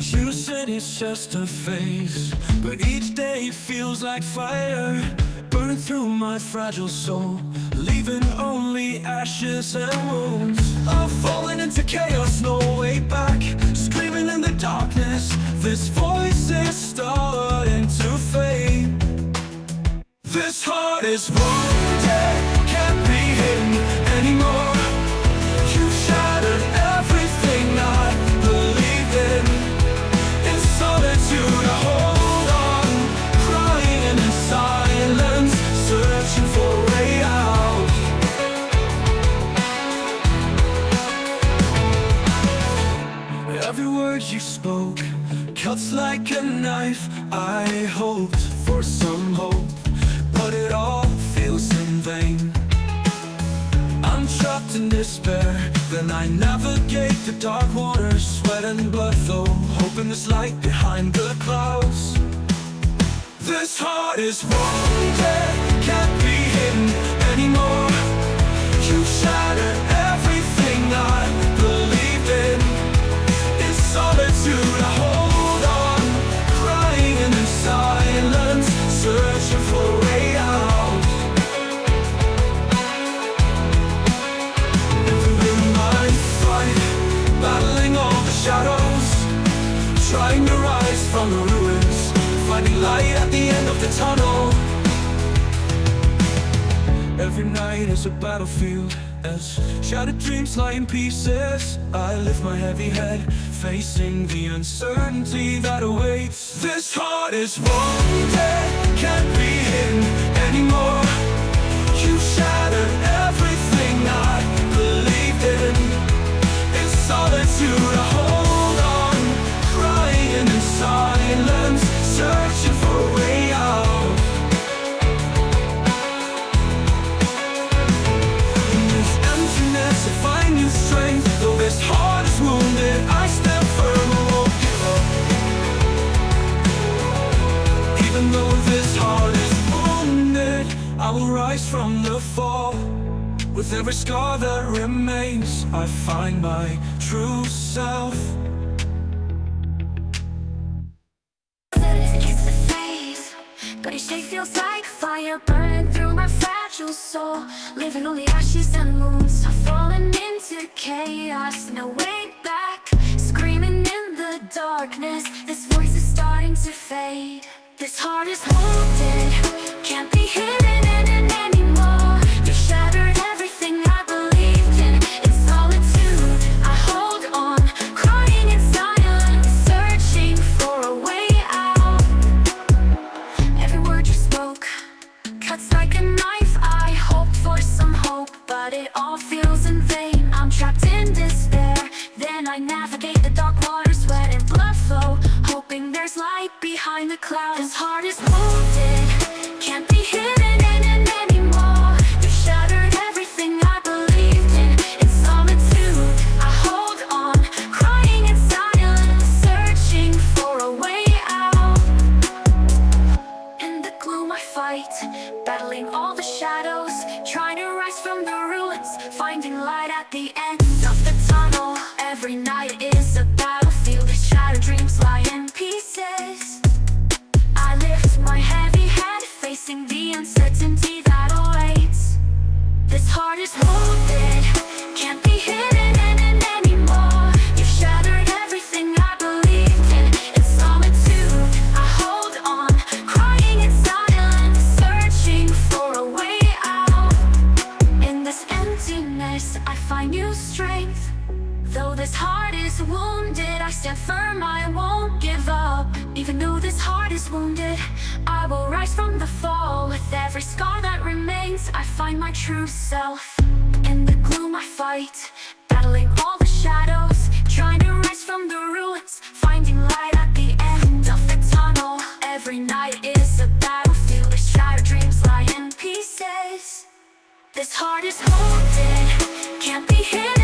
You said it's just a phase, but each day feels like fire, burning through my fragile soul, leaving only ashes and wounds. I'm falling into chaos, no way back, screaming in the darkness. This voice is starting to fade. This heart is wounded, can't be hidden anymore. You shattered everything I believed in. In solitude I hold on, crying and in silence, searching for a way out. Every word you spoke cuts like a knife. I hoped for some hope, but it all feels in vain. I'm trapped in despair, then I navigate the dark waters, sweat and blood flow, hoping there's light behind the clouds. This heart is wounded, can't be hidden anymore. You shattered everything I believed in. In solitude I hold on, crying and in silence, searching for a way out. In my fight, battling all the shadows, trying to rise from the ruins, finding light at the end of the tunnel. Every night is a battlefield, as shattered dreams lie in pieces. I lift my heavy head, facing the uncertainty that awaits. This heart is wounded, can't be hidden anymore. You shattered everything I believed in. In solitude I hold on, crying and in silence, searching for a way out. In this emptiness I find new strength. Though this heart is wounded, I stand firm and won't give up. Even though this heart is wounded, I will rise from the fall. With every scar that remains, I find my true self. It's the phase, but each day feels like fire burning through my fragile soul, leaving only ashes and wounds. I've fallen into chaos, no way back, screaming in the darkness. This voice is starting to fade. This heart is wounded, can't be hidden anymore. You shattered everything I believed in. In solitude I hold on, crying in silence, searching for a way out. Every word you spoke cuts like a knife. I hoped for some hope, but it all feels in vain. I'm trapped in despair, then I navigate the dark waters, sweat and blood flow, hoping there's light behind the clouds. This heart is wounded, can't be hidden anymore. You shattered everything I believed in. In solitude I hold on, crying in silence, searching for a way out. In the gloom I fight, battling all the shadows, trying to rise from the ruins, finding light at the end of the tunnel. Every night is a battlefield, the shattered dreams lie in pieces. I lift my heavy head, facing the uncertainty that awaits. This heart is wounded, can't be hidden anymore. You shattered everything I believed in. In solitude I hold on, crying in silence, searching for a way out. In this emptiness I find new strength. Though this heart is wounded, I stand firm, I won't give up. Even though this heart is wounded, I will rise from the fall. With every scar that remains, I find my true self. In the gloom I fight, battling all the shadows, trying to rise from the ruins, finding light at the end of the tunnel. Every night is a battlefield, the shattered dreams lie in pieces. This heart is wounded, can't be hidden